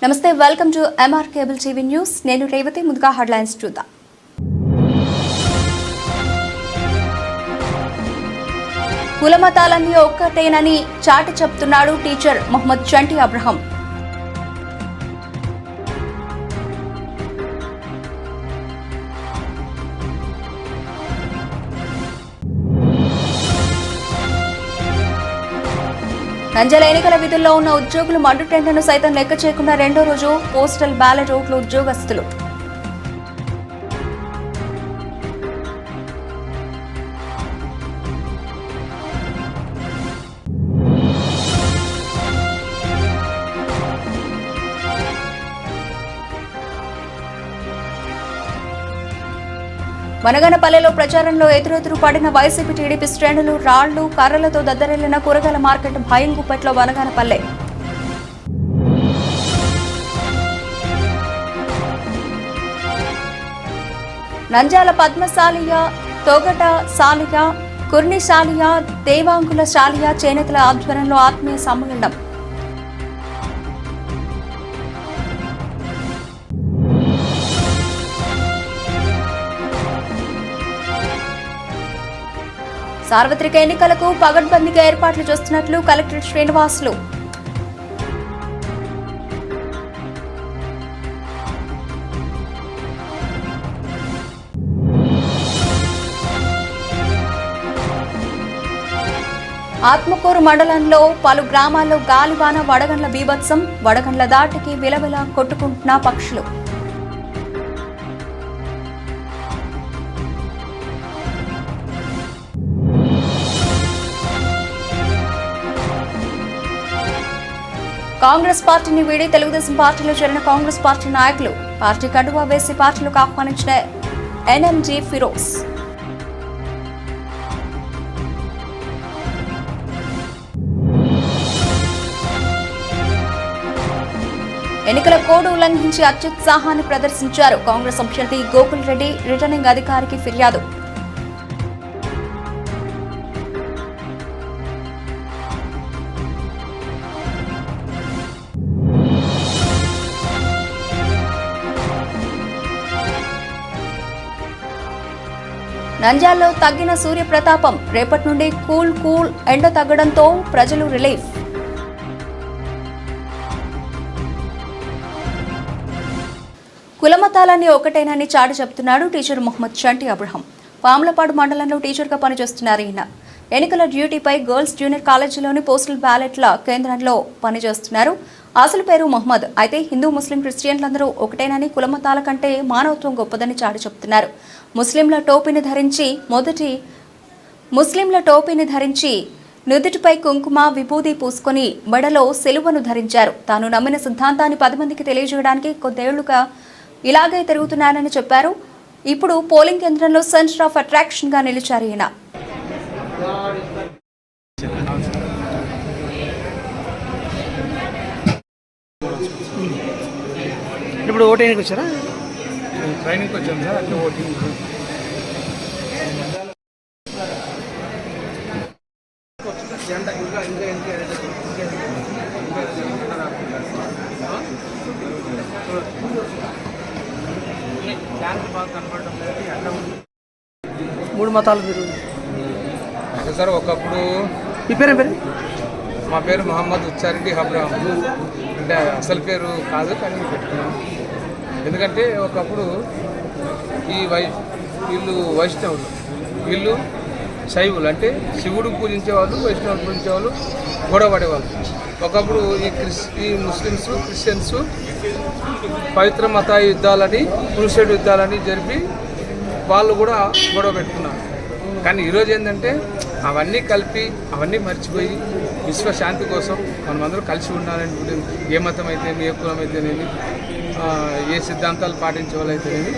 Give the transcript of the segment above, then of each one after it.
నమస్తే, welcome to MR cable TV news. నేను రేవతి. ముందుగా హెడ్లైన్స్ చూద్దాం. కులమతాలన్నీ ఒక్కటేనని చాటి చెప్తున్నాడు టీచర్ మొహమ్మద్ చంటి అబ్రహం. నంద్యాల ఎన్నికల విధుల్లో ఉన్న ఉద్యోగులు మండు టెండర్ను సైతం లెక్క చేయకుండా రెండో రోజు పోస్టల్ బ్యాలెట్ ఓట్లు ఉద్యోగస్తులు. వనగనపల్లెలో ప్రచారంలో ఎదురెదురు పడిన వైసీపీ టీడీపీ శ్రేణులు. రాళ్లు కర్రలతో దద్దరిల్లిన కూరగాయల మార్కెట్ భయం గుప్పెట్లో వనగనపల్లె. నంద్యాల పద్మశాలియ, తోగట శాలియ, కుర్ని శాలియ, దేవాంగుల శాలియ చేనేతల ఆధ్వర్యంలో ఆత్మీయ సమ్మేళనం. సార్వత్రిక ఎన్నికలకు పగడ్బందీగా ఏర్పాట్లు చేస్తున్నట్లు కలెక్టర్ శ్రీనివాసులు. ఆత్మకూరు మండలంలో పలు గ్రామాల్లో గాలివాన, వడగండ్ల బీభత్సం. వడగండ్ల దాటికి విలవిల కొట్టుకుంటున్న పక్షులు. కాంగ్రెస్ పార్టీని వీడి తెలుగుదేశం పార్టీలో చేరిన కాంగ్రెస్ పార్టీ నాయకులు. పార్టీ కండువా వేసి పార్టీలకు ఆహ్వానించిన ఎన్ఎంజీ ఫిరోజ్. ఎన్నికల కోడ్ ఉల్లంఘించి అత్యుత్సాహాన్ని ప్రదర్శించారు కాంగ్రెస్ అభ్యర్థి గోకుల్ రెడ్డి. రిటర్నింగ్ అధికారికి ఫిర్యాదు. నంద్యాలలో తగ్గిన సూర్యప్రతాపం. రేపటి నుండి కూల్ ఎండ తగ్గడంతో ప్రజలు రిలీఫ్. కులమతాలన్నీ ఒకటేనని చాటి చెప్తున్నాడు టీచర్ మొహమ్మద్ చంటి అబ్రహం. పాములపాడు మండలంలో టీచర్గా పనిచేస్తున్నారు ఈయన. ఎన్నికల డ్యూటీపై గర్ల్స్ జూనియర్ కాలేజీలోని పోస్టల్ బ్యాలెట్ల కేంద్రంలో పనిచేస్తున్నారు. అసలు పేరు మొహమ్మద్. అయితే హిందూ, ముస్లిం, క్రిస్టియన్లందరూ ఒకటేనని, కులమతాల కంటే మానవత్వం గొప్పదని చాటి చెప్తున్నారు. ముస్లింల టోపీని ధరించి నుదుటిపై కుంకుమ, విభూది పూసుకొని మెడలో సిలువను ధరించారు. తాను నమ్మిన సిద్ధాంతాన్ని 10 మందికి తెలియజేయడానికి కొద్దేళ్లుగా ఇలాగే తిరుగుతున్నానని చెప్పారు. ఇప్పుడు పోలింగ్ కేంద్రంలో సెంటర్ ఆఫ్ అట్రాక్షన్ గా నిలిచారు ఈయన. ఇప్పుడు ఓటింగ్కి వచ్చారా? ట్రైనింగ్కి వచ్చాను సార్. అట్లా ఓటింగ్ 3 మతాలు మీరు సార్. ఒకప్పుడు మీ పేరు? మా పేరు మొహమ్మద్ చంటి అబ్రహం. అంటే అసలు పేరు కాదు, కానీ పెట్టుకున్నాం. ఎందుకంటే ఒకప్పుడు వీళ్ళు వైష్ణవులు, వీళ్ళు శైవులు. అంటే శివుడు పూజించేవాళ్ళు, వైష్ణవులు పూజించేవాళ్ళు, గొడవ పడేవాళ్ళు. ఒకప్పుడు ఈ ముస్లిమ్స్, క్రిస్టియన్స్ పవిత్ర మత యుద్ధాలని, క్రూసేడ్ యుద్ధాలని జరిపి వాళ్ళు కూడా గొడవ పెట్టుకున్నారు. కానీ ఈరోజు ఏంటంటే అవన్నీ కలిపి, అవన్నీ మర్చిపోయి విశ్వశాంతి కోసం మనమందరూ కలిసి ఉండాలని, ఏ మతం అయితేనేమి, ఏ కులం అయితేనేమి, ఏ సిద్ధాంతాలు పాటించే వాళ్ళు అయితేనేమి,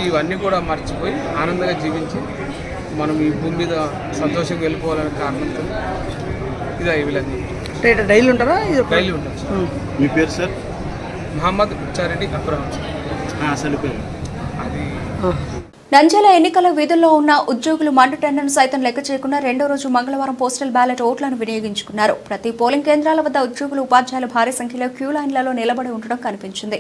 ఇవన్నీ కూడా మర్చిపోయి ఆనందంగా జీవించి మనం ఈ భూమి మీద సంతోషంగా వెళ్ళిపోవాలనే కారణంతో ఇది వీళ్ళని డైలీ ఉంటారా? డైలీ ఉంటాం సార్. మీ పేరు సార్? మొహమ్మద్ చంటి అబ్రహం. అసలు పేరు అది నంద్యాల ఎన్నికల విధుల్లో ఉన్న ఉద్యోగులు మండుటెండను సైతం లెక్క చేయకుండా రెండో రోజు మంగళవారం పోస్టల్ బ్యాలెట్ ఓట్లను వినియోగించుకున్నారు. ప్రతి పోలింగ్ కేంద్రాల వద్ద ఉద్యోగులు ఉపాధ్యాయులు భారీ సంఖ్యలో క్యూ లైన్లలో నిలబడి ఉండడం కనిపించింది.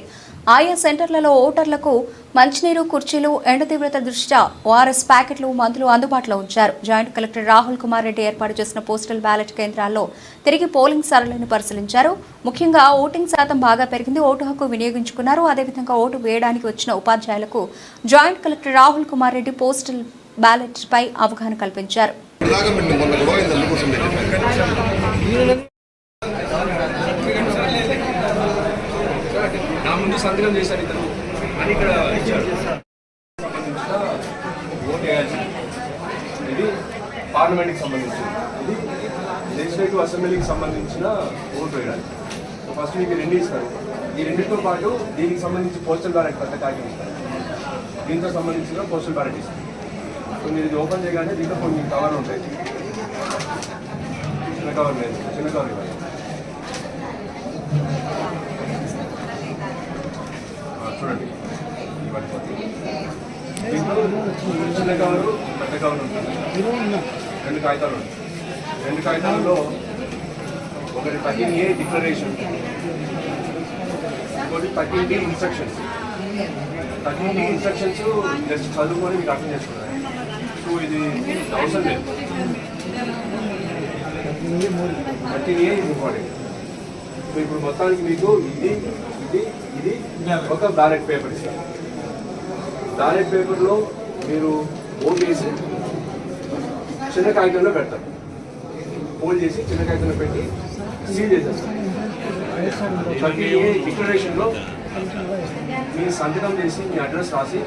ఆయా సెంటర్లలో ఓటర్లకు మంచినీరు, కుర్చీలు, ఎండ తీవ్రత దృష్ట్యా ఓఆర్ఎస్ ప్యాకెట్లు, మందులు అందుబాటులో ఉంచారు. జాయింట్ కలెక్టర్ రాహుల్ కుమార్ రెడ్డి ఏర్పాటు చేసిన పోస్టల్ బ్యాలెట్ కేంద్రాల్లో తిరిగి పోలింగ్ సరళిని పరిశీలించారు. ముఖ్యంగా ఓటింగ్ శాతం బాగా పెరిగింది. ఓటు హక్కు వినియోగించుకున్నారు. అదేవిధంగా ఓటు వేయడానికి వచ్చిన ఉపాధ్యాయులకు joint collector Rahul Kumar Reddy postal ballot పై అవగాహన కల్పించారు. సంతకం చేశారు ఇతను అని ఇక్కడ ఇచ్చారు. ఓట్ వేయాల్సి ఇది పార్లమెంట్కి సంబంధించింది, ఇది లెజిస్లేటివ్ అసెంబ్లీకి సంబంధించిన ఓటు వేయడానికి. ఫస్ట్ మీకు రెండు ఇస్తారు. ఈ రెండింటితో పాటు దీనికి సంబంధించి పోస్టల్ బ్యాలెట్ పెద్ద కాగితం ఇస్తారు. దీంతో సంబంధించిన పోస్టల్ బ్యాలెట్ ఇస్తారు. సో మీరు ఇది ఓపెన్ చేయగానే దీంట్లో కొన్ని కవర్లు ఉంటాయి. చిన్న కవర్ లేదు, చిన్న కవర్ ఇవ్వాలి. చూడండి, చిన్న కవరు, పెద్ద కవర్ ఉంటుంది. రెండు కాగితాలు ఉంటాయి. రెండు కాగితాలలో ఒకటి 13A డిక్లరేషన్, ఇంకోటి 13D instructions. 13D instructions just చదువుకొని మీకు అర్థం చేసుకున్నారు. సో ఇది అవసరం లేదు. 13A ఇది ఇంపార్టెంట్. సో ఇప్పుడు మొత్తానికి మీకు ఇది ఒక బ్యాలెట్ పేపర్ ఇస్తారు. బ్యాలెట్ పేపర్లో మీరు ఓట్ చేసి చిన్న కాగితంలో పెడతారు. పోల్ చేసి చిన్న కాగితంలో పెట్టి సీల్ చేసేస్తారు. 13A డిక్లరేషన్లో మీ సంతకం చేసి మీ అడ్రస్ రాసి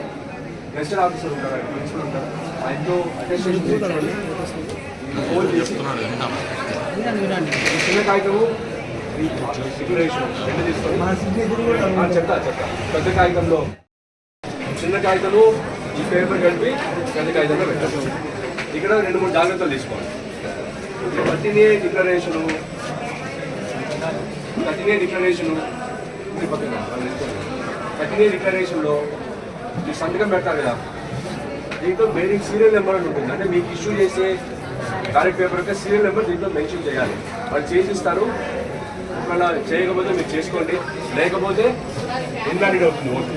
గెస్టెడ్ ఆఫీసర్ ఉంటారు, ప్రిన్సిపల్ ఉంటారు, ఆయనతో అటెస్టేషన్ చేసుకోండి. పోల్ చేసి చిన్న కాగితము డిక్లరేషన్ రెండు తీసుకొని చెప్తా. పెద్ద కాగితంలో చిన్న కాగితము ఈ పేపర్ కలిపి పెద్ద కాగితంలో పెట్టారు. ఇక్కడ 2-3 జాగ్రత్తలు తీసుకోవాలి. 13A డిక్లరేషను ఇది పక్కన 13A డిక్లరేషన్లో మీరు సంతకం పెడతారు కదా, దీంట్లో మెయిన్ సీరియల్ నెంబర్ అని ఉంటుంది. అంటే మీకు ఇష్యూ చేసే బ్యాలెట్ పేపర్ యొక్క సీరియల్ నెంబర్ దీంట్లో మెన్షన్ చేయాలి. వాళ్ళు చేసిస్తారు. ఒకవేళ చేయకపోతే మీరు చేసుకోండి, లేకపోతే ఇన్వాలిడ్ అవుతుంది ఓటు.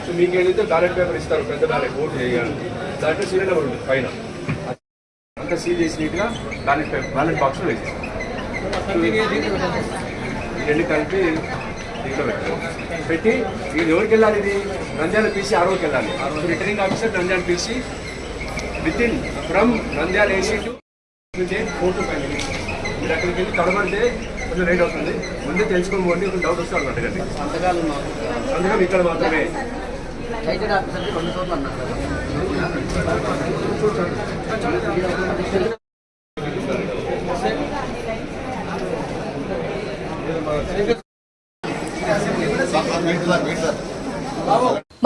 సో మీకు ఏదైతే బ్యాలెట్ పేపర్ ఇస్తారు, పెద్ద బ్యాలెట్ ఓటు చేయాలి, దాంట్లో సీరియల్ నెంబర్ ఉంటుంది పైన. అంతా సీల్ చేసి నీట్గా బ్యాలెట్ బాక్స్లో వేసేస్తారు. రెండు కలిపి దీంట్లో పెట్టారు. పెట్టి ఇది ఎవరికి వెళ్ళాలి? ఇది నంద్యాల PC ROకి వెళ్ళాలి. Returning officer Nandyal PC within from Nandyal AC to 4 to 5 minutes. మీరు అక్కడికి వెళ్ళి కనబడితే కొంచెం లేట్ అవుతుంది. ముందే తెలుసుకొని పోండి. కొంచెం డౌట్ వస్తే వాళ్ళు అడగండి. సంతకం ఇక్కడ మాత్రమే.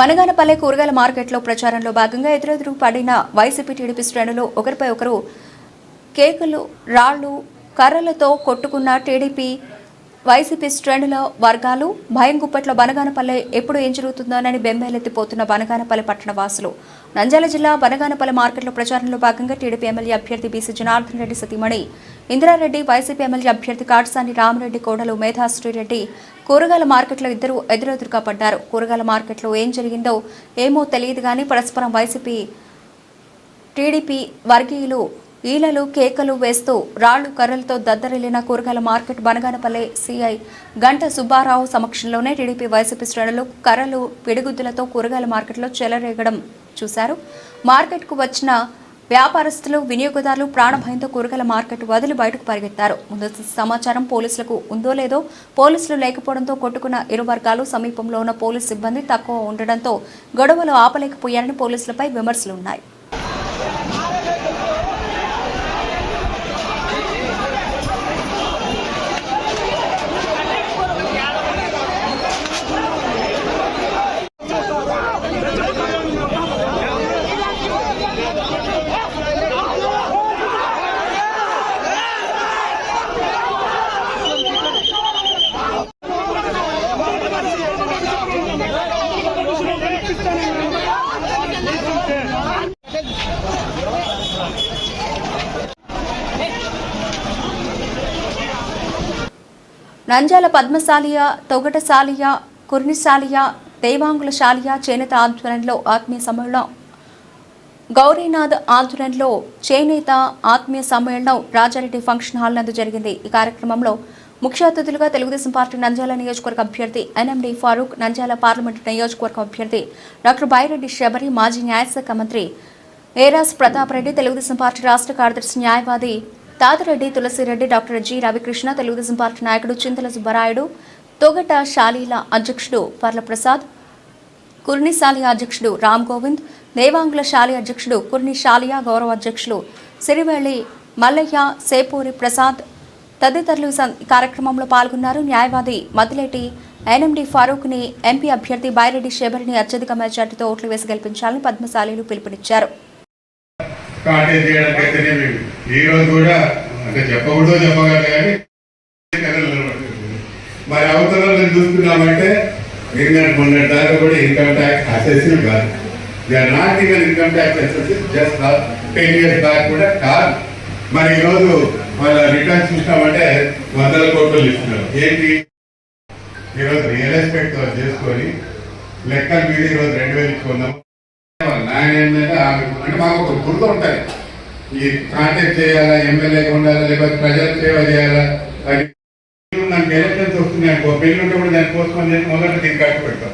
బనగానపల్లె కూరగాయల మార్కెట్లో ప్రచారంలో భాగంగా ఎదురెదురు పడిన వైసీపీ టీడీపీ శ్రేణులు ఒకరిపై ఒకరు కేకులు, రాళ్లు, కర్రలతో కొట్టుకున్న టీడీపీ వైసీపీ శ్రేణుల వర్గాలు భయం గుప్పట్లో బనగానపల్లె ఎప్పుడు ఏం జరుగుతుందోనని బెంబేలెత్తిపోతున్న బనగానపల్లె పట్టణ వాసులు. నంద్యాల జిల్లా బనగానపల్లె మార్కెట్లో ప్రచారంలో భాగంగా టీడీపీ ఎమ్మెల్యే అభ్యర్థి బీసీ జనార్దన్ రెడ్డి సతీమణి ఇందిరారెడ్డి, వైసీపీ ఎమ్మెల్యే అభ్యర్థి కాటసాని రామరెడ్డి కోడలు మేధాశ్రీరెడ్డి కూరగాయల మార్కెట్లో ఇద్దరు ఎదురెదురుగా పడ్డారు. కూరగాయల మార్కెట్లో ఏం జరిగిందో ఏమో తెలియదు కానీ పరస్పరం వైసీపీ టీడీపీ వర్గీయులు ఈలలు, కేకలు వేస్తూ రాళ్లు, కర్రలతో దద్దరిల్లిన కూరగాయల మార్కెట్ బనగానపల్లె సిఐ గంట సుబ్బారావు సమక్షంలోనే టీడీపీ వైసీపీ శ్రేణులు కర్రలు, పిడిగుద్దులతో కూరగాయల మార్కెట్లో చెలరేగడం చూశారు. మార్కెట్కు వచ్చిన వ్యాపారస్తులు, వినియోగదారులు ప్రాణభయంతో కూరగాయల మార్కెట్ వదిలి బయటకు పరిగెత్తారు. ముందస్తు సమాచారం పోలీసులకు ఉందో లేదో పోలీసులు లేకపోవడంతో కొట్టుకున్న ఇరు వర్గాలు సమీపంలో ఉన్న పోలీసు సిబ్బంది తక్కువ ఉండడంతో గొడవలు ఆపలేకపోయారని పోలీసులపై విమర్శలున్నాయి. నంద్యాల పద్మశాలియ, తొగటశాలియ, కుర్నిశాలియ, దేవాంగుల శాలియ చేనేత ఆధ్వర్యంలో ఆత్మీయ సమ్మేళనం, గౌరీనాథ్ ఆధ్వర్యంలో చేనేత ఆత్మీయ సమ్మేళనం రాజారెడ్డి ఫంక్షన్ హాల్ నందు జరిగింది. ఈ కార్యక్రమంలో ముఖ్య అతిథులుగా తెలుగుదేశం పార్టీ నంద్యాల నియోజకవర్గ అభ్యర్థి ఎన్ఎండి ఫారూక్, నంద్యాల పార్లమెంటు నియోజకవర్గ అభ్యర్థి డాక్టర్ బైరెడ్డి శబరి, మాజీ న్యాయశాఖ మంత్రి ఏరాస్ ప్రతాప్ రెడ్డి, తెలుగుదేశం పార్టీ రాష్ట్ర కార్యదర్శి న్యాయవాది Tathireddy Tulasireddy, doctor G Ravikrishna, Telugu Desam party నాయకుడు చింతల సుబ్బరాయుడు, తొగట శాలీల అధ్యక్షుడు పర్ల ప్రసాద్, కుర్ని శాలియ అధ్యక్షుడు రామ్ గోవింద్, దేవాంగుల శాలి అధ్యక్షుడు కుర్ని శాలియ గౌరవ అధ్యక్షులు సిరివేళి మల్లయ్య, సేపూరి ప్రసాద్ తదితరులు ఈ కార్యక్రమంలో పాల్గొన్నారు. న్యాయవాది మదిలేటి ఎన్ఎండి ఫారూక్ని, ఎంపీ అభ్యర్థి బైరెడ్డి శబరిని అత్యధిక మెజార్టీతో ఓట్లు వేసి గెలిపించాలని పద్మశాలీలు పిలుపునిచ్చారు. ఈ రోజు కూడా అంటే చెప్పకూడదు చెప్పగలరు కానీ మరి అవతలలో చూస్తున్నామంటే మొన్న దాకా కూడా ఇన్కమ్ ట్యాక్స్ అసెసివ్ కాదు. Not even income tax assessee, just 10 years back కూడా కాదు. మరి ఈరోజు వాళ్ళ రిటర్న్స్ చూసినామంటే 100 కోట్లు ఇస్తున్నారు. ఏంటి ఈరోజు రియల్ ఎస్టేట్ తో చేసుకొని లెక్కల మీద ఈరోజు 2000 ఇచ్చుకున్నాం. అంటే మాకు ఒక గుర్తు ఉంటుంది, ఈ కాంటాక్ట్ చేయాలా, ఎమ్మెల్యేగా ఉండాలా, లేకపోతే ప్రజలకు సేవ చేయాలా. నాకు ఎలక్షన్స్ వస్తున్నాయి అనుకో, పెళ్లి ఉంటే కూడా దాన్ని పోస్ట్పోన్ చేసి మొదట దీన్ని ఖర్చు పెడతాం.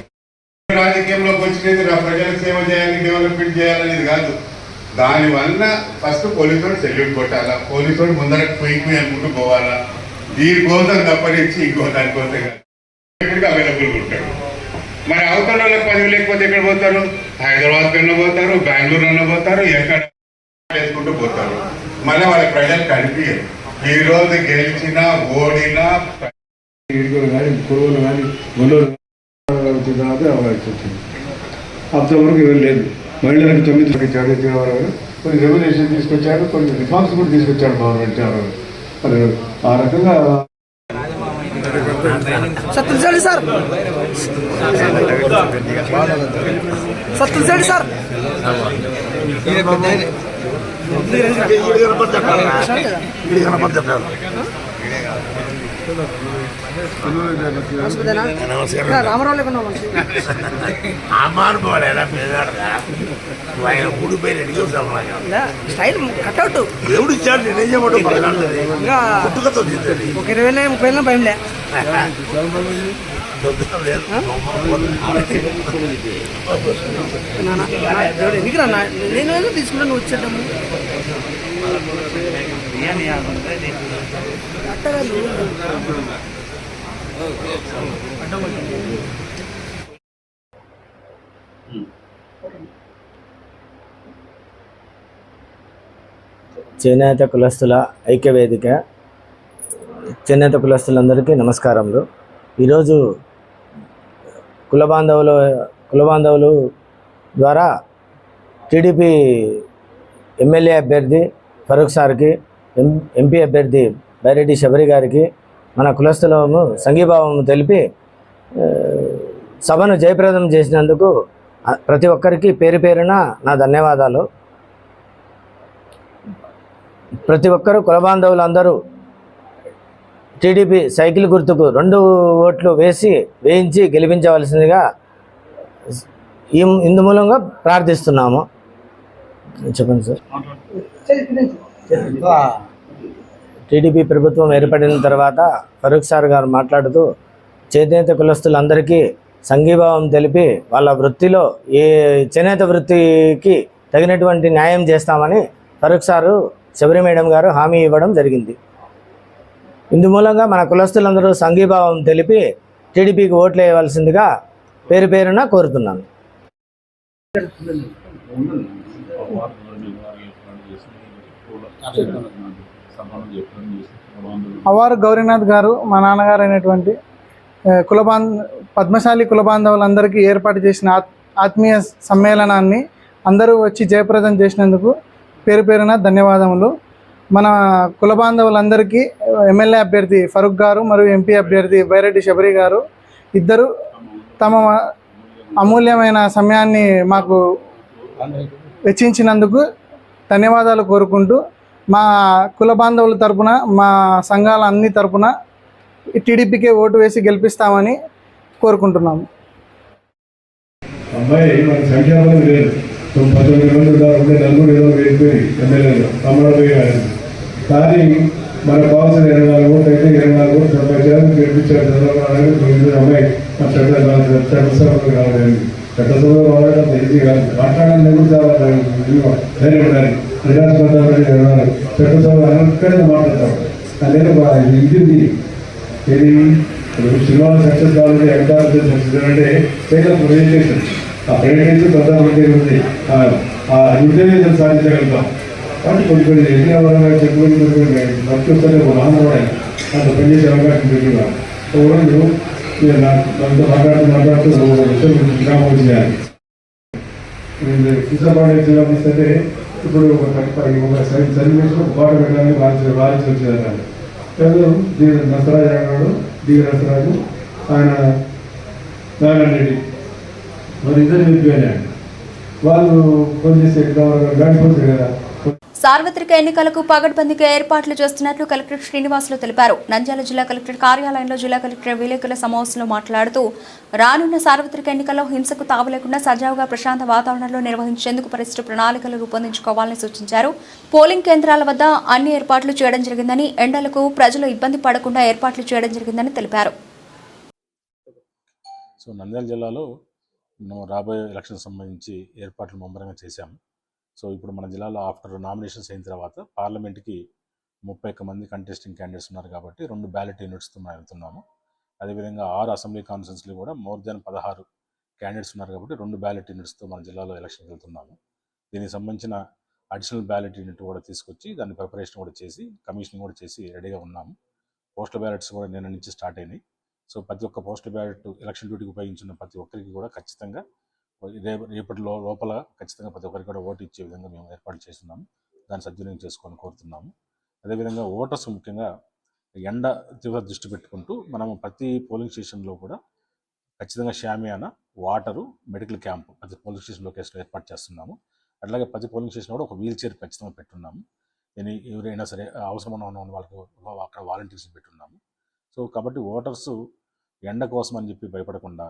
రాజకీయంలోకి వచ్చినది ప్రజలకు సేవ చేయాలి, డెవలప్మెంట్ చేయాలనేది కాదు. దానివల్ల ఫస్ట్ పోలీసు సెల్యూట్ కొట్టాలా, పోలీసు ముందర పోయి అనుకుంటూ పోవాలా. దీనికోసం తప్పనించి ఇంకో దానికోసం కాదు, అవైలబుల్గా ఉంటాడు. మరి అవతల వాళ్ళకి పదవి లేకపోతే ఎక్కడ పోతారు? హైదరాబాద్ కన్నా పోతారు, బెంగళూరు అన్న పోతారు, ఎక్కడ వేసుకుంటూ పోతారు. మళ్ళీ వాళ్ళ ప్రజలు కనిపించరు. ఈ రోజు గెలిచినా ఓడినా కానీ కొలువులు కానీ గొల్లూరు అవకాశం వచ్చింది. అంతవరకు ఎవరు లేదు. మహిళలకు 9 ఇచ్చాడు చంద్రబాబు. కొన్ని రెగ్యులేషన్ తీసుకొచ్చాడు, కొన్ని రిఫార్మ్స్ కూడా తీసుకొచ్చాడు గవర్నమెంట్. మరి ఆ రకంగా సత్తులసాడి సార్ సత్తులసాడి సార్ రామరావు లేకుండా స్టైల్ కట్అవుట్ దేవుడు ఇచ్చాడు. నేనేం చేయమంటావు? ఒక 20-30 భయం లే. ఎందుకురా నేను తీసుకుంటా, నువ్వు వచ్చేటము చేనేత కులస్తుల ఐక్యవేదిక, చేనేత కులస్తులందరికీ నమస్కారములు. ఈరోజు కులబాంధవులు ద్వారా టీడీపీ ఎమ్మెల్యే అభ్యర్థి ఫరూక్ సార్కి, ఎంపీ అభ్యర్థి బైరెడ్డి శబరి గారికి మన కులస్తులము సంఘీభావం తెలిపి సభను జయప్రదం చేసినందుకు ప్రతి ఒక్కరికి పేరు పేరున నా ధన్యవాదాలు. ప్రతి ఒక్కరూ కులబాంధవులందరూ టీడీపీ సైకిల్ గుర్తుకు 2 ఓట్లు వేయించి గెలిపించవలసిందిగా ఇందు మూలంగా ప్రార్థిస్తున్నాము. చెప్పండి సార్. టీడీపీ ప్రభుత్వం ఏర్పడిన తర్వాత ఫరూక్ సార్ గారు మాట్లాడుతూ చేనేత కులస్తులందరికీ సంఘీభావం తెలిపి వాళ్ళ వృత్తిలో చేనేత వృత్తికి తగినటువంటి న్యాయం చేస్తామని ఫరూక్ సారు శబరి మేడం గారు హామీ ఇవ్వడం జరిగింది. ఇందు మూలంగా మన కులస్తులందరూ సంఘీభావం తెలిపి టీడీపీకి ఓట్లు వేయవలసిందిగా పేరు పేరున కోరుతున్నాను. అవారు గౌరీనాథ్ గారు మా నాన్నగారు అయినటువంటి పద్మశాలి కులబాంధవులందరికీ ఏర్పాటు చేసిన ఆత్మీయ సమ్మేళనాన్ని అందరూ వచ్చి జయప్రదం చేసినందుకు పేరు పేరున ధన్యవాదములు. మన కులబాంధవులందరికీ ఎమ్మెల్యే అభ్యర్థి ఫరూక్ గారు మరియు ఎంపీ అభ్యర్థి బైరెడ్డి శబరి గారు ఇద్దరు తమ అమూల్యమైన సమయాన్ని మాకు వెచ్చించినందుకు ధన్యవాదాలు కోరుకుంటూ, మా కుల బాంధవుల తరపున, మా సంఘాల అన్ని తరపున టీడీపీకే ఓటు వేసి గెలిపిస్తామని కోరుకుంటున్నాము. అమ్మాయి మన సంఖ్యాబలం లేదు. 19 మంది ఉన్నారు, ఉండే నలుగురు ఏదో వెళ్ళిపోయి ఎమ్మెల్యేలు అమలపోయి కానీ మనకు కావాల్సిన 24 ఓట్లు అయితే 24 ఓట్లు సంపాదించాలని గెలిపించారు చంద్రబాబు. అమ్మాయి మా చట్టసభకు రావాలి, చట్టసభలో రావడం అంత ఈజీ కాదు. మాట్లాడాలని కూడా చాలా ధైర్యం ఉండాలి. ప్రజాస్వామ్యాలు చట్టసభ అనక్కడే మాట్లాడతాం అనేది ఇది. ఇది సినిమా సక్సెస్ కావాలంటే ఎంత సక్సెస్ అంటే ప్రజెంటేషన్, ఆ ప్రజెంటేషన్ ప్రధానమంత్రి ఉంది, ఆ ఇంటర్వ్యూ సాధించగలుగుతాం. కాబట్టి కొన్ని ఎన్నికల చెప్పుకొని వర్క్ వస్తే రానుకోవడం అంత పనిచేసే అవకాశం పెట్టుగా రోజు మనతో మాట్లాడుతూ విషయం గ్రామం చేయాలి. సిద్ధపాటు చేయాలంటే ఇప్పుడు ఒక సన్నివేశం ఒక పాట పెట్టడానికి వారించి వచ్చేదాన్ని నసరాజు అన్నాడు, డి నసరాజు, ఆయన నారాయణ రెడ్డి, మరి ఇద్దరు చెప్పాను వాళ్ళు ఫోన్ చేసి గాడిపోతుంది కదా. సార్వత్రిక ఎన్నికలకు పగడ్బందీగా ఏర్పాట్లు చేస్తున్నట్లు కలెక్టర్ శ్రీనివాసులు తెలిపారు. నంద్యాల జిల్లా కలెక్టర్ కార్యాలయంలో జిల్లా కలెక్టర్ విలేకరుల సమావేశంలో మాట్లాడుతూ రానున్న సార్వత్రిక ఎన్నికల్లో హింసకు తావు లేకుండా సజావుగా ప్రశాంత వాతావరణంలో నిర్వహించేందుకు పరిస్థితి ప్రణాళికలు రూపొందించుకోవాలని సూచించారు. పోలింగ్ కేంద్రాల వద్ద అన్ని ఏర్పాట్లు చేయడం జరిగిందని, ఎండలకు ప్రజలు ఇబ్బంది పడకుండా ఏర్పాట్లు చేయడం జరిగిందని తెలిపారు. సో నంద్యాల జిల్లాలో రాబోయే ఎలక్షన్ సంబంధించి ఏర్పాట్లు ముమ్మరంగా చేశాము. సో ఇప్పుడు మన జిల్లాలో ఆఫ్టర్ నామినేషన్స్ అయిన తర్వాత పార్లమెంట్కి 31 మంది కంటెస్టింగ్ క్యాండిడేట్స్ ఉన్నారు కాబట్టి 2 బ్యాలెట్ యూనిట్స్తో మనం వెళ్తున్నాము. అదేవిధంగా 6 అసెంబ్లీ కాన్స్టిట్యున్సీలు కూడా మోర్ దాన్ 16 క్యాండిడేట్స్ ఉన్నారు కాబట్టి 2 బ్యాలెట్ యూనిట్స్తో మన జిల్లాలో ఎలక్షన్కి వెళ్తున్నాము. దీనికి సంబంధించిన అడిషనల్ బ్యాలెట్ యూనిట్ కూడా తీసుకొచ్చి దాని ప్రిపరేషన్ కూడా చేసి కమిషన్ కూడా చేసి రెడీగా ఉన్నాము. పోస్టల్ బ్యాలెట్స్ కూడా నిన్న నుంచి స్టార్ట్ అయినాయి. సో ప్రతి ఒక్క పోస్టల్ బ్యాలెట్ ఎలక్షన్ డ్యూటీకి ఉపయోగించిన ప్రతి ఒక్కరికి కూడా ఖచ్చితంగా రేపటి లోపల ఖచ్చితంగా ప్రతి ఒక్కరికి కూడా ఓటు ఇచ్చే విధంగా మేము ఏర్పాటు చేస్తున్నాము. దాన్ని సద్వినియోగం చేసుకొని కోరుతున్నాము. అదేవిధంగా ఓటర్స్ ముఖ్యంగా ఎండ తీవ్ర దృష్టి పెట్టుకుంటూ మనము ప్రతి పోలింగ్ స్టేషన్లో కూడా ఖచ్చితంగా షామియానా, వాటరు, మెడికల్ క్యాంపు ప్రతి పోలింగ్ స్టేషన్ లొకేషన్లో ఏర్పాటు చేస్తున్నాము. అట్లాగే ప్రతి పోలింగ్ స్టేషన్ కూడా ఒక వీల్ చైర్ ఖచ్చితంగా పెట్టున్నాము. ఎవరైనా సరే అవసరం ఉన్న వాళ్ళకి అక్కడ వాలంటీర్స్ పెట్టున్నాము. సో కాబట్టి ఓటర్స్ ఎండ కోసం అని చెప్పి భయపడకుండా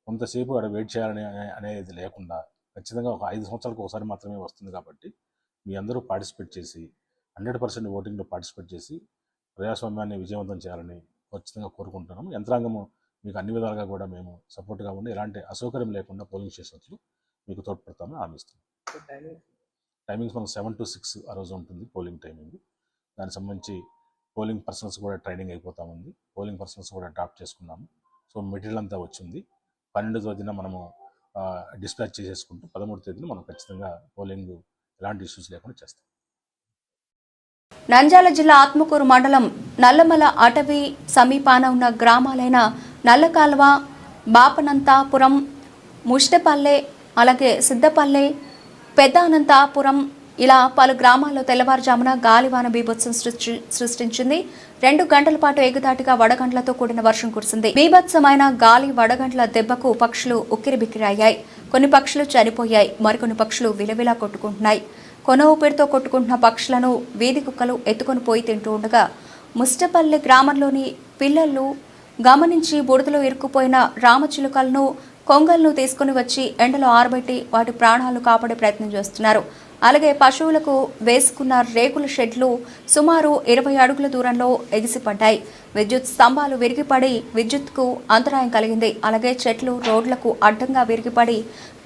కొంతసేపు అక్కడ వెయిట్ చేయాలని అనేది లేకుండా ఖచ్చితంగా ఒక 5 సంవత్సరాలకు ఒకసారి మాత్రమే వస్తుంది కాబట్టి మీ అందరూ పార్టిసిపేట్ చేసి 100% ఓటింగ్లో పార్టిసిపేట్ చేసి ప్రజాస్వామ్యాన్ని విజయవంతం చేయాలని ఖచ్చితంగా కోరుకుంటున్నాము. యంత్రాంగము మీకు అన్ని విధాలుగా కూడా మేము సపోర్ట్గా ఉండి ఎలాంటి అసౌకర్యం లేకుండా పోలింగ్ స్టేషన్స్లో మీకు తోడ్పడతామని హామీస్తున్నాం. టైమింగ్స్ మనకు 7 to 6 ఆ రోజు ఉంటుంది పోలింగ్ టైమింగ్. దానికి సంబంధించి పోలింగ్ పర్సన్స్ కూడా ట్రైనింగ్ అయిపోతా ఉంది. పోలింగ్ పర్సన్స్ కూడా అడాప్ట్ చేసుకున్నాము. సో మెటీరియల్ అంతా వచ్చింది. 12వ తేదీన మనము డిస్పాచ్ చేసేసుకుంటూ 13వ తేదీన మనం ఖచ్చితంగా పోలింగ్ ఎలాంటి ఇష్యూస్ లేకుండా చేస్తాం. నంద్యాల జిల్లా ఆత్మకూరు మండలం నల్లమల అటవీ సమీపాన ఉన్న గ్రామాలైన నల్లకాల్వ, బాపనంతాపురం, ముష్టపల్లె, అలాగే సిద్దపల్లె, పెద్ద అనంతాపురం ఇలా పలు గ్రామాల్లో తెల్లవారుజామున గాలివాన బీభత్సం సృష్టించింది. 2 గంటల పాటు ఎగుదాటిగా వడగండ్లతో కూడిన వర్షం కురిసింది. బీభత్సమైన గాలి వడగండ్ల దెబ్బకు పక్షులు ఉక్కిరిబిక్కిరయ్యాయి. కొన్ని పక్షులు చనిపోయాయి, మరికొన్ని పక్షులు విలవిలా కొట్టుకుంటున్నాయి. కొన ఊపిరితో కొట్టుకుంటున్న పక్షులను వీధి కుక్కలు ఎత్తుకొని పోయి తింటూ ఉండగా ముష్టపల్లె గ్రామంలోని పిల్లలు గమనించి బురదలో ఇరుక్కుపోయిన రామచిలుకలను, కొంగలను తీసుకుని వచ్చి ఎండలో ఆరబెట్టి వాటి ప్రాణాలు కాపాడే ప్రయత్నం చేస్తున్నారు. అలాగే పశువులకు వేసుకున్న రేకుల షెడ్లు సుమారు 20 అడుగుల దూరంలో ఎగిసిపడ్డాయి. విద్యుత్ స్తంభాలు విరిగిపడి విద్యుత్కు అంతరాయం కలిగింది. అలాగే చెట్లు రోడ్లకు అడ్డంగా విరిగిపడి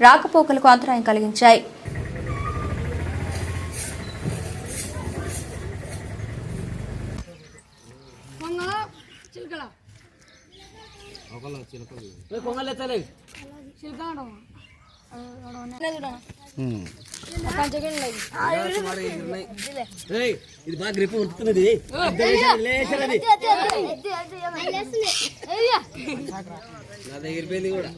రాకపోకలకు అంతరాయం కలిగించాయి. ఇది బాగా గ్రిప్ ఉంటున్నది. నా దగ్గర పోయింది కూడా.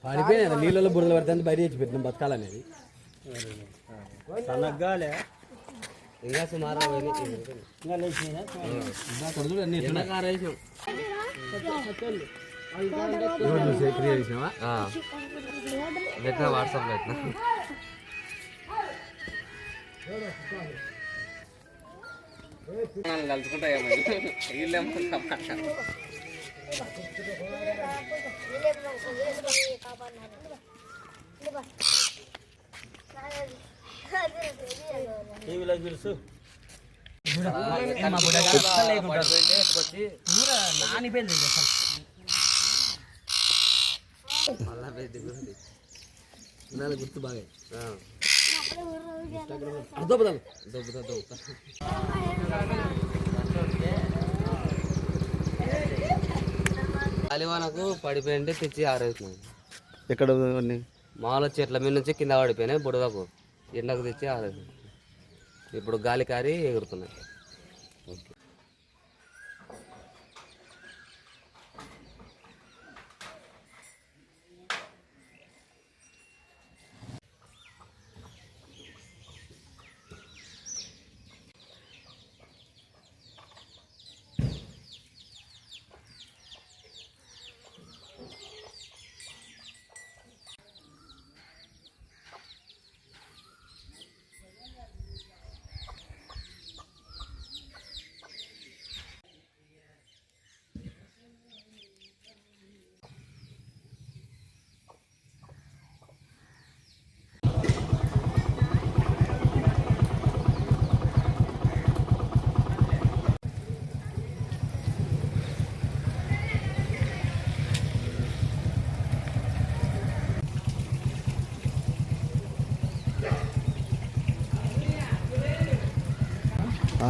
పడిపోయినా నీళ్ళలో బురదలు పడితే బయట తెచ్చి పెట్టినాం బతకాలనేది. సన్నగాలే ఇంకా సుమారు పెట్టిన వాట్సాప్ పెట్టిన కలుసుకుంటాయి గుర్తు బాగా అలివానకు పడిపోయింటే తెచ్చి ఆరేస్తున్నాయి. ఎక్కడ మామూలు చెట్ల మీద నుంచి కింద పడిపోయినాయి. బుడగకు ఎండకు తెచ్చి ఆరేస్తున్నాయి. ఇప్పుడు గాలి కారి ఎగురుతున్నాయి.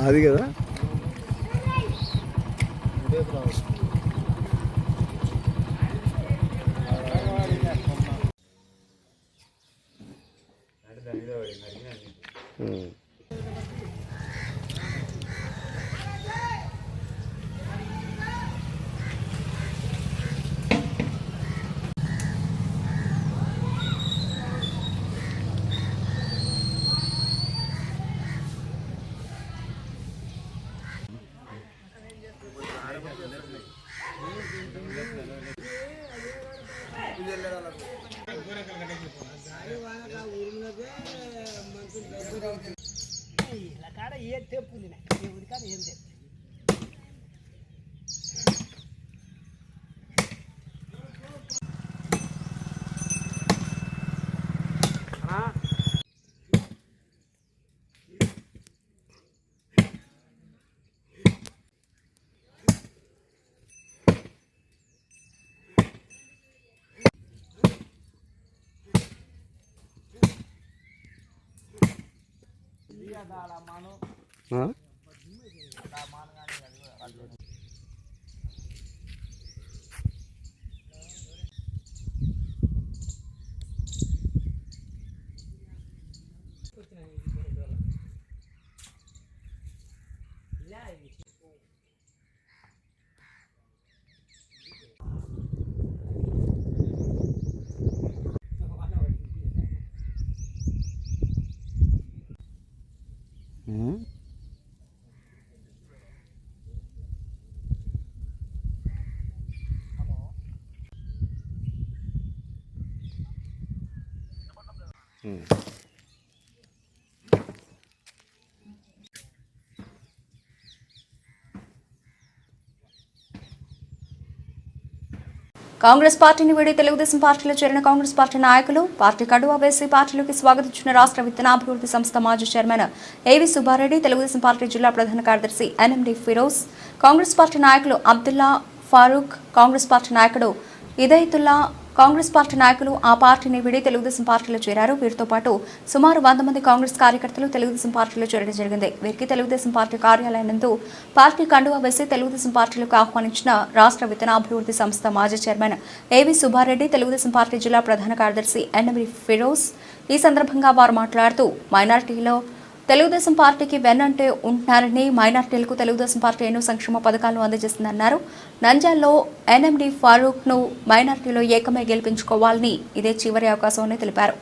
అది కదా కాంగ్రెస్ పార్టీని వీడి తెలుగుదేశం పార్టీలో చేరిన కాంగ్రెస్ పార్టీ నాయకులు పార్టీ కండువా వేసి పార్టీలోకి స్వాగతించిన రాష్ట్ర విత్తనాభివృద్ధి సంస్థ మాజీ చైర్మన్ ఏవి సుబ్బారెడ్డి, తెలుగుదేశం పార్టీ జిల్లా ప్రధాన కార్యదర్శి ఎన్ఎండి ఫిరోజ్, కాంగ్రెస్ పార్టీ నాయకులు అబ్దుల్లా ఫారూక్, కాంగ్రెస్ పార్టీ నాయకుడు ఇదయతుల్లా, కాంగ్రెస్ పార్టీ నాయకులు ఆ పార్టీని వీడి తెలుగుదేశం పార్టీలో చేరారు. వీరితో పాటు సుమారు 100 మంది కాంగ్రెస్ కార్యకర్తలు తెలుగుదేశం పార్టీలో చేరడం జరిగింది. వీరికి తెలుగుదేశం పార్టీ కార్యాలయం నందు పార్టీ కండువా వేసి తెలుగుదేశం పార్టీలకు ఆహ్వానించిన రాష్ట్ర విత్తనాభివృద్ధి సంస్థ మాజీ చైర్మన్ ఏవి సుబ్బారెడ్డి, తెలుగుదేశం పార్టీ జిల్లా ప్రధాన కార్యదర్శి ఎన్ఎండి ఫిరోజ్. ఈ సందర్భంగా వారు మాట్లాడుతూ మైనారిటీలో తెలుగుదేశం పార్టీకి వెన్నంటే ఉంటున్నారని, మైనార్టీలకు తెలుగుదేశం పార్టీ ఎన్నో సంక్షేమ పథకాలను అందజేస్తుందన్నారు. నంద్యాలలో ఎన్ఎండి ఫారూక్ను మైనార్టీలో ఏకమే గెలిపించుకోవాలని ఇదే చివరి అవకాశం అని తెలిపారు.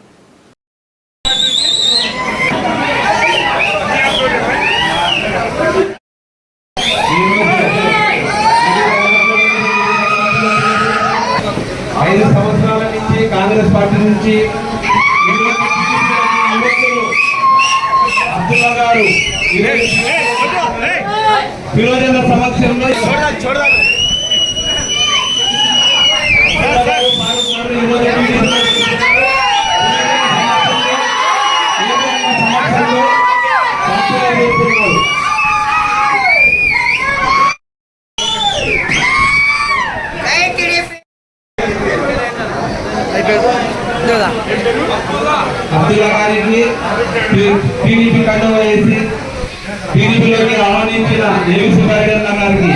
కాంగ్రెస్ పార్టీ నుంచి అబ్దుల్లా గారు ఫిరోజన్న సమక్షంలో అబ్దుల్లా గారికి టీడీపీ కండువా వేసి టీడీపీలోకి ఆహ్వానించిన ఏవి సుబ్బారెడ్డి గారికి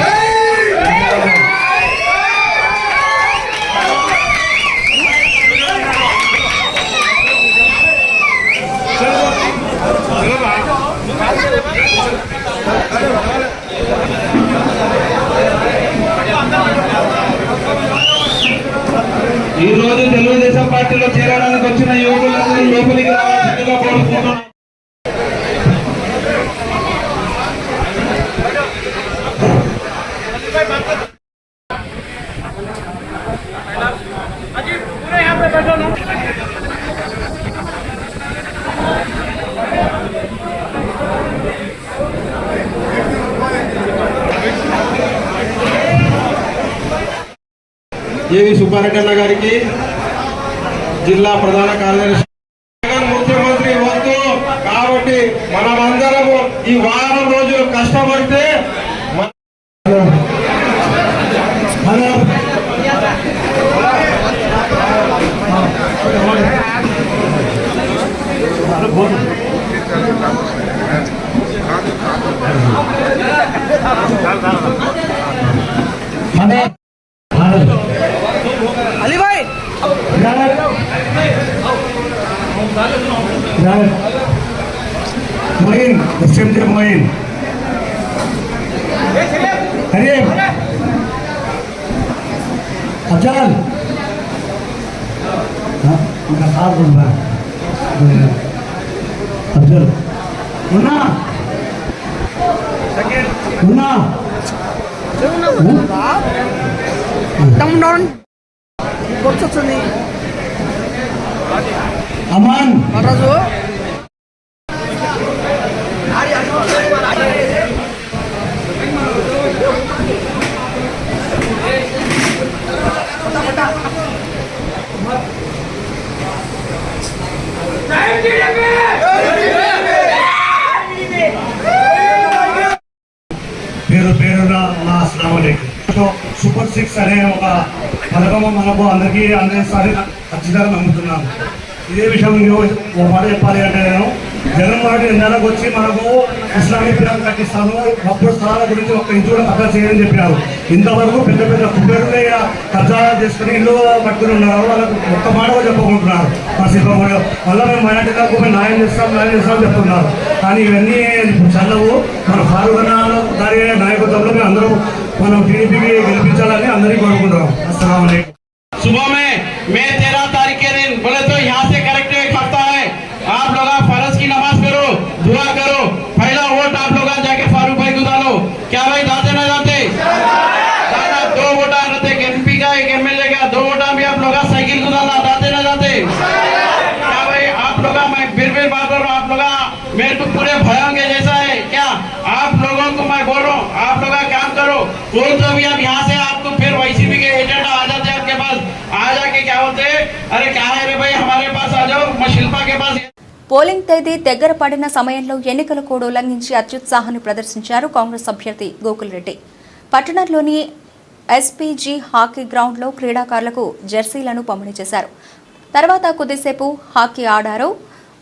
ఈ రోజు తెలుగుదేశం పార్టీలో చేరడానికి వచ్చిన యువకులందరూ లోపలికి రావాల్సిందిగా కోరుకుంటున్నాం. ఏవి సుబ్బారెడ్డి అన్న గారికి, జిల్లా ప్రధాన కార్యదర్శి, ముఖ్యమంత్రి వద్దు కాబట్టి మనమందరము ఈ వారం రోజులు కష్టపడితే अली भाई मोइन मोइन अरे अफजल अफजल मुन्ना मुन्ना అమాన్ రాజు పేరు పేరున మా అస్సలాముఅలైకుం. సూపర్ 6 అనే ఒక పథకము మనకు అందరికీ అందరిసారి ఖచ్చితంగా నమ్ముతున్నాము. ఇదే విషయం ఒక మాట చెప్పాలి అంటే, నేను జగన్మోహన్ రెడ్డి నెలకు వచ్చి మనకు ఇస్లామిక్ పిల్లలు కట్టిస్తాను, అప్పుడు స్థలాల గురించి ఒక ఇంచు కూడా పక్కన చేయని చెప్పారు. ఇంతవరకు పెద్ద పెద్ద కుబేరులే కబ్జా చేసుకుని ఇల్లు కట్టుకుని ఉన్నారు. వాళ్ళకు ఒక్క మాట కూడా చెప్పకుంటున్నారు. మా శిల్పం వల్ల మేము మైనార్టీలకు మేము న్యాయం చేస్తాం చెప్తున్నారు. కానీ ఇవన్నీ చల్లవు. మన ఫారూక్ గారి నాయకత్వంలో మేము అందరూ మనం టీడీపీకి గెలిపించాలని అందరికీ కోరుకుంటున్నాం. अस्सलाम वालेकुम. सुबह में मैं 13 तारीख के दिन बोले तो यहाँ से करेक्ट एक हफ्ता है, आप लोग फर्ज की नमाज करो, दुआ करो, पहला वोट आप लोग जाके फारूक भाई को डालो. क्या भाई दाते ना जाते? दादा 2 वोटा रहते, एमपी का एक एमएलए का 2 वोटा भी आप लोग साइकिल को डालना, दाते ना जाते? क्या भाई आप लोग, मैं फिर बात कर रहा हूँ, आप लोग मेरे को पूरे भयंगे जैसा है क्या? आप लोगों को मैं बोल रहा हूँ, आप लोग काम करो. कोई तो भी अब यहाँ से आपको फिर वैसीपी के एजेंट आ जाते आपके पास, आ जाके क्या होते, अरे क्या है रे भाई हमारे पास आ जाओ, मैं शिल्पा के पास. పోలింగ్ తేదీ దగ్గర పడిన సమయంలో ఎన్నికల కోడ్ ఉల్లంఘించి అత్యుత్సాహాన్ని ప్రదర్శించారు కాంగ్రెస్ అభ్యర్థి గోకుల్ రెడ్డి. పట్టణంలోని ఎస్పీజీ హాకీ గ్రౌండ్లో క్రీడాకారులకు జెర్సీలను పంపిణీ చేశారు. తర్వాత కొద్దిసేపు హాకీ ఆడారు.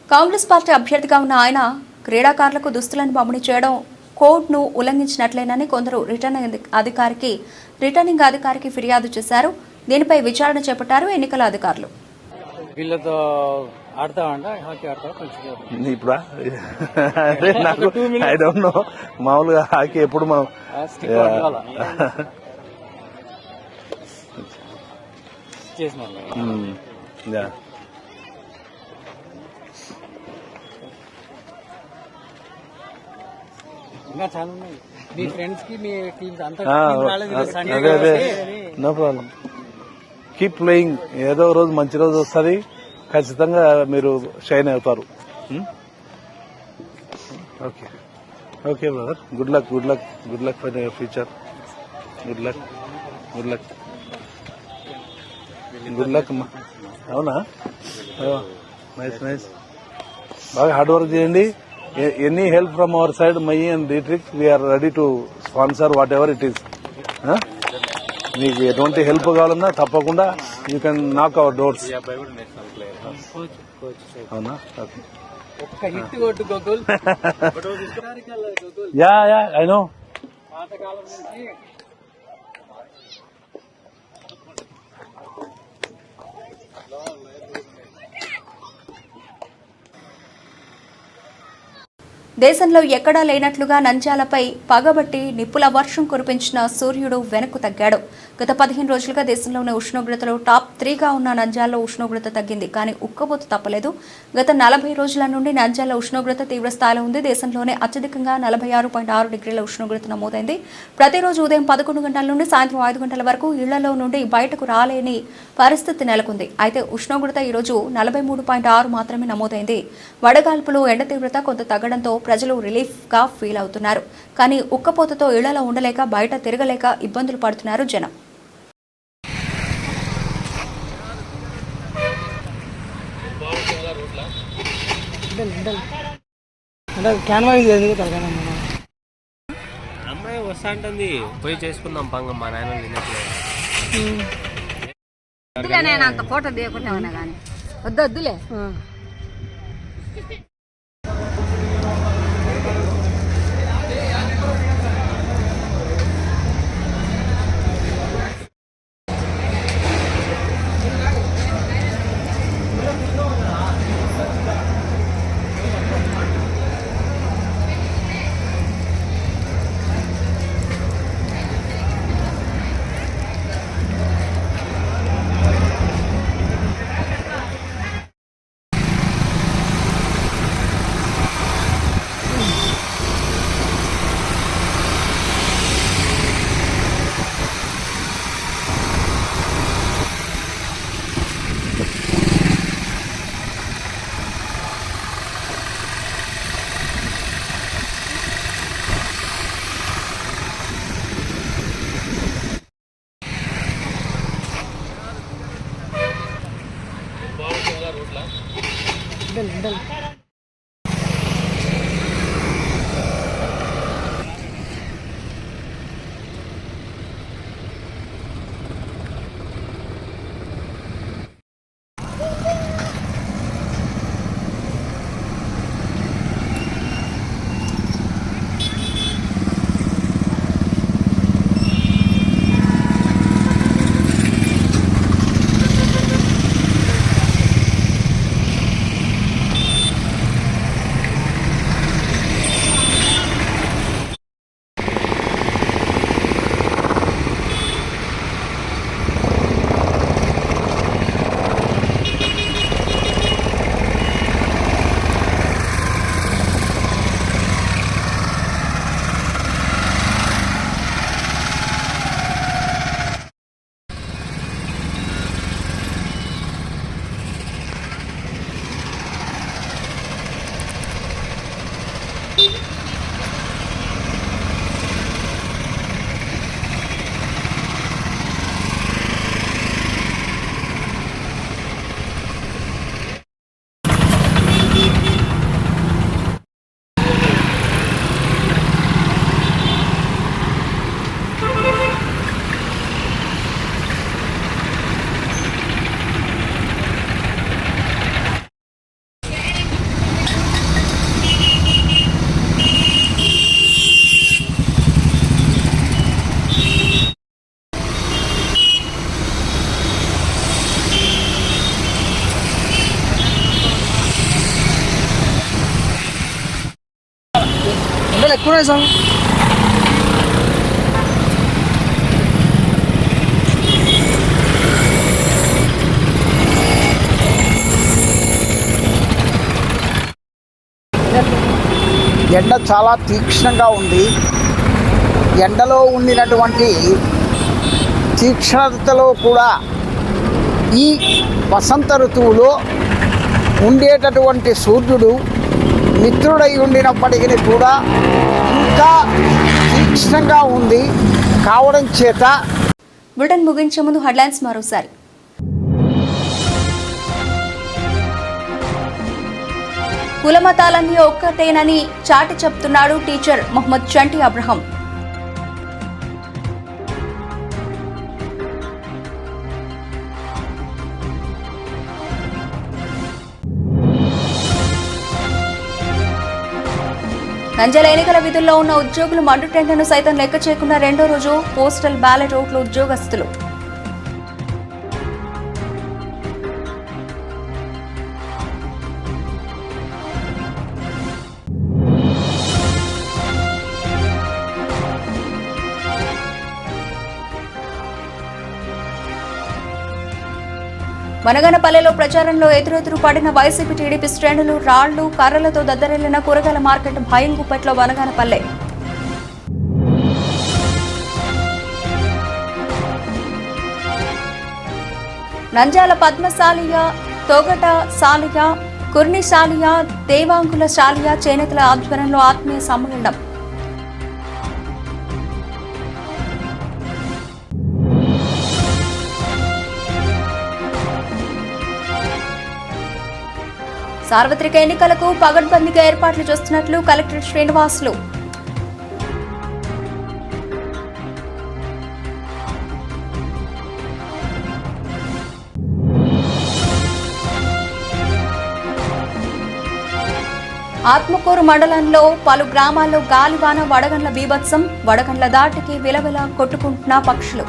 కాంగ్రెస్ పార్టీ అభ్యర్థిగా ఉన్న ఆయన క్రీడాకారులకు దుస్తులను పంపిణీ చేయడం కోడ్ను ఉల్లంఘించినట్లేనని కొందరు రిటర్నింగ్ అధికారికి ఫిర్యాదు చేశారు. దీనిపై విచారణ చేపట్టారు ఎన్నికల అధికారులు. వీళ్ళతో ఆడతామంట హాకీ ఆడతాం ఇప్పుడు అదే నాకు ఐ డోంట్ నో. మామూలుగా హాకీ ఎప్పుడు మనం ఇంకా చాలా ఉన్నాయి. మీ ఫ్రెండ్స్ కి మీ టీమ్స్ అంతా అదే నో ప్రాబ్లం. Keep playing. ఏదో రోజు మంచి రోజు వస్తుంది, ఖచ్చితంగా మీరు షైన్ అవుతారు. Okay okay brother, good luck good luck good luck for your future. Good luck good luck good luck అమ్మా. అవునా, నైస్ నైస్. బాగా హార్డ్ వర్క్ చేయండి. Any help from our side, my and Detrix, we are ready to sponsor whatever it is. మీకు ఎటువంటి help కావాలన్నా తప్పకుండా you can knock our doors. అవునా, yeah yeah I know. దేశంలో ఎక్కడా లేనట్లుగా నంద్యాలపై పగబట్టి నిప్పుల వర్షం కురిపించిన సూర్యుడు వెనక్కు తగ్గాడు. గత 15 రోజులుగా దేశంలోని ఉష్ణోగ్రతలో టాప్ 3గా ఉన్న నంద్యాలలో ఉష్ణోగ్రత తగ్గింది, కానీ ఉక్కబోతు తప్పలేదు. గత 40 రోజుల నుండి నంద్యాల ఉష్ణోగ్రత తీవ్ర స్థాయిలో ఉంది. దేశంలోనే అత్యధికంగా 46.6 డిగ్రీల ఉష్ణోగ్రత నమోదైంది. ప్రతిరోజు ఉదయం 11 గంటల నుండి సాయంత్రం 5 గంటల వరకు ఇళ్లలో నుండి బయటకు రాలేని పరిస్థితి నెలకొంది. అయితే ఉష్ణోగ్రత ఈరోజు 43.6 మాత్రమే నమోదైంది. వడగాల్పులు, ఎండ తీవ్రత కొంత తగ్గడంతో ప్రజలు రిలీఫ్గా ఫీల్ అవుతున్నారు. కానీ ఉక్కపోతతో ఇళ్లలో ఉండలేక, బయట తిరగలేక ఇబ్బందులు పడుతున్నారు జనం. అమ్మాయి వస్తా అంటుంది, పోయి చేసుకుందాం పంగం. మా నాయన నేను అంత ఫోటో తీయకుండా ఉన్నా కానీ వద్దులే. ఎక్కువ సార్. ఎండ చాలా తీక్షణంగా ఉంది. ఎండలో ఉండినటువంటి తీక్షణతలో కూడా ఈ వసంత ఋతువులో ఉండేటటువంటి సూర్యుడు మిత్రుడై ఉండినప్పటికీ కూడా ఇంకా తీక్ష్ణంగా ఉంది కావడం చేత బులెటిన్ ముగించే ముందు హెడ్లైన్స్ మరోసారి. కులమతాలన్నీ ఒక్కటేనని చాటి చెప్తున్నాడు టీచర్ మొహమ్మద్ చంటి అబ్రహం. నంద్యాల ఎన్నికల విధుల్లో ఉన్న ఉద్యోగులు మండు టెండర్ను సైతం లెక్క చేయకుండా రెండో రోజు పోస్టల్ బ్యాలెట్ ఓట్లు ఉద్యోగస్తులు. వనగనపల్లెలో ప్రచారంలో ఎదురెదురు పడిన వైసీపీ టీడీపీ శ్రేణులు రాళ్లు కర్రలతో దద్దరిల్లిన కూరగాయల మార్కెట్ భయంగుప్పట్లో వనగనపల్లె. నంద్యాల పద్మశాలియ, తోగట శాలియ, కుర్నిశాలియ, దేవాంగుల శాలియ చేనేతల ఆధ్వర్యంలో ఆత్మీయ సమ్మేళనం. సార్వత్రిక ఎన్నికలకు పగడ్బందీగా ఏర్పాట్లు చేస్తున్నట్లు కలెక్టర్ శ్రీనివాసులు. ఆత్మకూరు మండలంలో పలు గ్రామాల్లో గాలివాన వడగండ్ల బీభత్సం. వడగండ్ల దాటికి విలవిల కొట్టుకుంటున్న పక్షులు.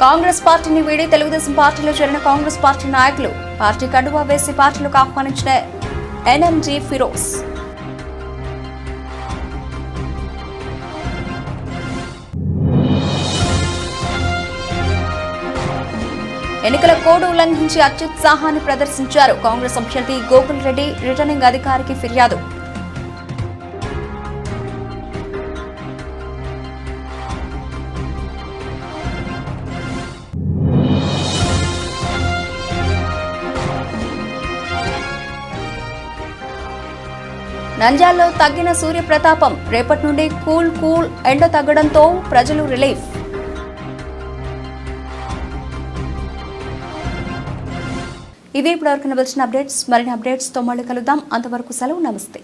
కాంగ్రెస్ పార్టీని వీడి తెలుగుదేశం పార్టీలో చేరిన కాంగ్రెస్ పార్టీ నాయకులు. పార్టీ కండువా వేసి పార్టీలకు ఆహ్వానించిన ఎన్ఎంజీ ఫిరోజ్. ఎన్నికల కోడ్ ఉల్లంఘించి అత్యుత్సాహాన్ని ప్రదర్శించారు కాంగ్రెస్ అభ్యర్థి గోకుల్ రెడ్డి. రిటర్నింగ్ అధికారికి ఫిర్యాదు. నంద్యాలలో తగ్గిన సూర్యప్రతాపం. రేపటి నుండి కూల్ ఎండ తగ్గడంతో ప్రజలు రిలీఫ్. ఇవి ఇప్పటివరకు వచ్చిన అప్డేట్స్. మరిన్ని అప్డేట్స్తో మళ్ళీ కలుద్దాం. అంతవరకు సెలవు. నమస్తే.